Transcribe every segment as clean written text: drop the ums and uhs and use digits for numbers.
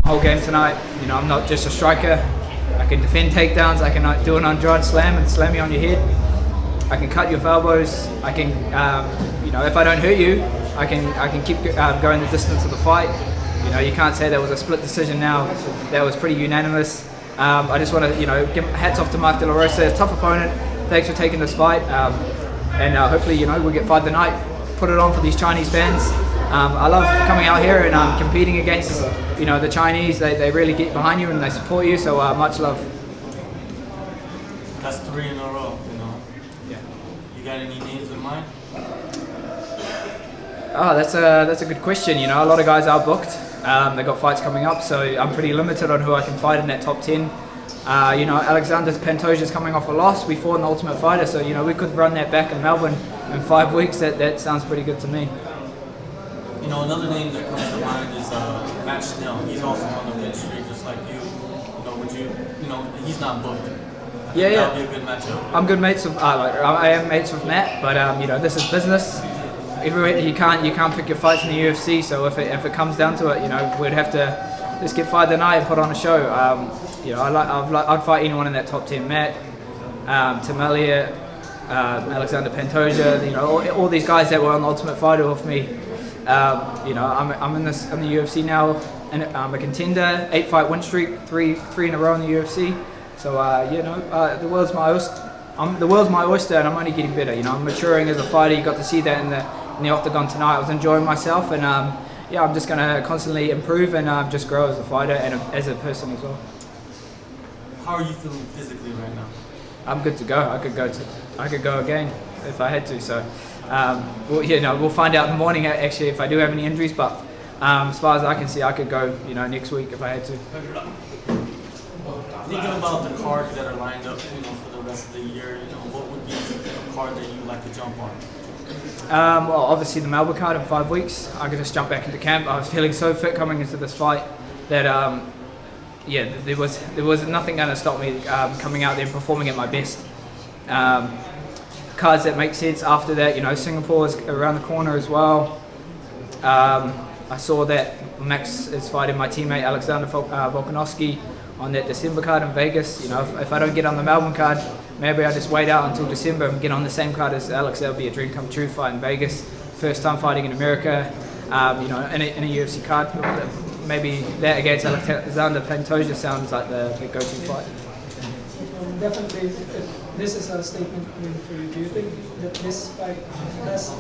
whole game tonight. You know, I'm not just a striker. I can defend takedowns. I can do an Andrade slam and slam you on your head. I can cut you with elbows. I can, you know, if I don't hurt you, I can keep going the distance of the fight. You know, you can't say that was a split decision now. That was pretty unanimous. I just want to, you know, give hats off to Mark De La Rosa. A tough opponent. Thanks for taking this fight. And hopefully, you know, we'll get fight the night. Put it on for these Chinese fans. I love coming out here and competing against, you know, the Chinese. They really get behind you and they support you. So much love. That's 3 in a row, you know. Yeah. You got any names in mind? Oh, that's a good question. You know, a lot of guys are booked. They got fights coming up, so I'm pretty limited on who I can fight in that top 10. You know, Alexander Pantoja is coming off a loss. We fought in the Ultimate Fighter, so you know we could run that back in Melbourne in 5 weeks. That sounds pretty good to me. You know, another name that comes to mind is Matt Schnell. He's also on the win streak, just like you. You know, would you? You know, he's not booked. Yeah. That would be a good matchup. I'm good mates with. I am mates with Matt, but you know, this is business. Everywhere you can't pick your fights in the UFC. So if it comes down to it, you know, we'd have to just get fight the night and put on a show. You know, I'd fight anyone in that top 10. Matt, Tim Elliott, Alexander Pantoja. You know, all these guys that were on the Ultimate Fighter with me. You know, I'm in the UFC now, and I'm a contender. 8-fight win streak, three in a row in the UFC. So you know, the world's my oyster. The world's my oyster, and I'm only getting better. You know, I'm maturing as a fighter. You got to see that in the octagon tonight. I was enjoying myself, and yeah, I'm just gonna constantly improve and just grow as a fighter and as a person as well. How are you feeling physically right now? I'm good to go. I could go again if I had to. So, well, you know, we'll find out in the morning actually if I do have any injuries. But as far as I can see, I could go, you know, next week if I had to. Thinking about the cards that are lined up, you know, for the rest of the year, you know, what would be a card that you'd like to jump on? Well, obviously the Melbourne card in 5 weeks. I could just jump back into camp. I was feeling so fit coming into this fight that yeah, there was nothing going to stop me coming out there and performing at my best. Cards that make sense after that, you know, Singapore is around the corner as well. I saw that Max is fighting my teammate Alexander Volkanovski on that December card in Vegas. You know, if I don't get on the Melbourne card, maybe I just wait out until December and get on the same card as Alex. That would be a dream come true fight in Vegas. First time fighting in America. You know, in a UFC card. Maybe that against Alexander Pantoja sounds like the go-to fight. Definitely, this is a statement win for you. Do you think that this fight has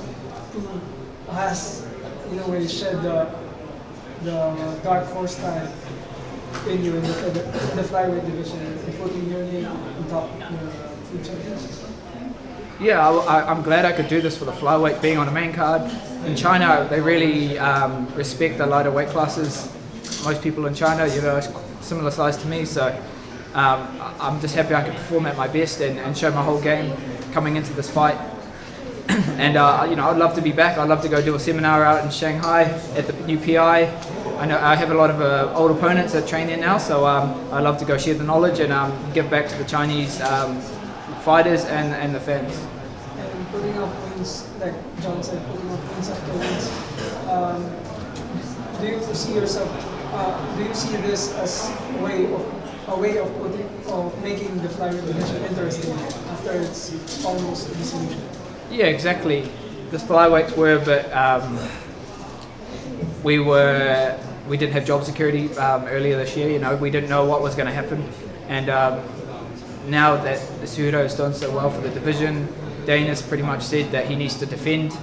in a way shed the dark horse type in you in the flyweight division and putting your name on top of your food champions? Yeah, I'm glad I could do this for the flyweight, being on the main card. In China, they really respect the lighter weight classes. Most people in China, you know, similar size to me, so I'm just happy I could perform at my best and show my whole game coming into this fight. And you know, I'd love to be back. I'd love to go do a seminar out in Shanghai at the new PI. I know I have a lot of old opponents that train there now, so I'd love to go share the knowledge and give back to the Chinese fighters and the fans. And putting up wins, like John said, putting up wins after wins. Do you see yourself? Do you see this as a way of making the flyweight division interesting after it's almost a dissolution? Yeah, exactly. The flyweights were, but we didn't have job security earlier this year. You know, we didn't know what was going to happen, and now that Cejudo has done so well for the division, Dana's pretty much said that he needs to defend.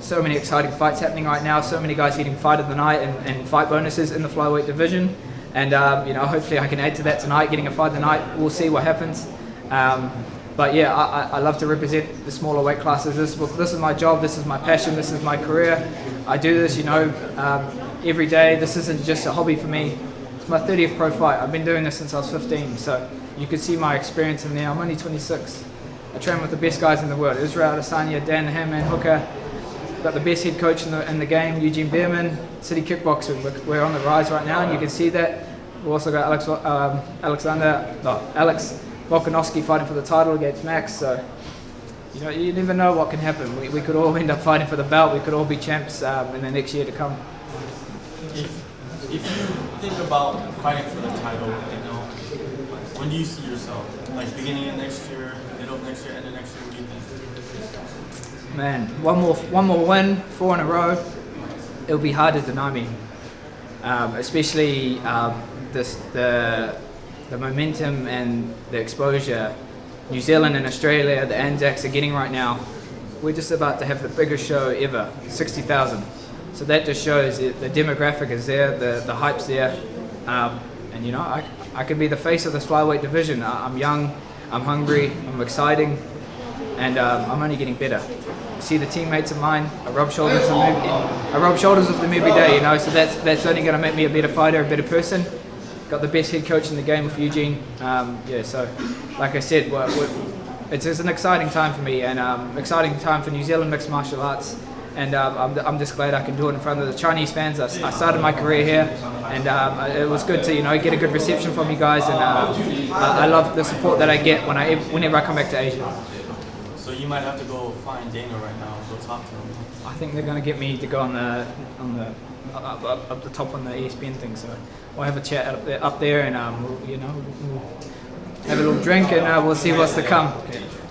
So many exciting fights happening right now. So many guys getting fight of the night and fight bonuses in the flyweight division, and you know, hopefully I can add to that tonight, getting a fight of the night. We'll see what happens. But yeah, I love to represent the smaller weight classes. This is my job, this is my passion, this is my career. I do this, you know, every day. This isn't just a hobby for me. It's my 30th pro fight. I've been doing this since I was 15, so you can see my experience in there. I'm only 26. I train with the best guys in the world. Israel Adesanya, Dan Hammond, Hooker. Got the best head coach in the game, Eugene Behrman. City Kickboxing, we're on the rise right now, and you can see that. We've also got Alex Volkanovski fighting for the title against Max, so you know, you never know what can happen. We could all end up fighting for the belt. We could all be champs in the next year to come. If you think about fighting for the title? You know, when do you see yourself? Like beginning of next year, middle of next year, end of next year? What do you think? Man, one more win, 4 in a row. It'll be hard to deny me, especially the momentum and the exposure New Zealand and Australia, the Anzacs are getting right now. We're just about to have the biggest show ever, 60,000. So that just shows the demographic is there, the hype's there, and you know, I could be the face of this flyweight division. I'm young, I'm hungry, I'm exciting, and I'm only getting better. See the teammates of mine, I rub shoulders with them every day, you know. So that's only going to make me a better fighter, a better person. Got the best head coach in the game with Eugene. Yeah, so like I said, it's an exciting time for me, and exciting time for New Zealand mixed martial arts. And I'm just glad I can do it in front of the Chinese fans. I started my career here, and it was good to get a good reception from you guys. And I love the support that I get whenever I come back to Asia. So you might have to go find Dana right now and go talk to him. I think they're going to get me to go on the up the top on the ESPN thing. So we'll have a chat up there, and we'll have a little drink, and we'll see what's to come. All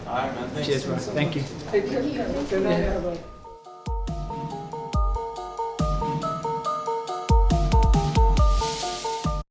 right, man. Thanks. Cheers, bro. Thank you. Can I have a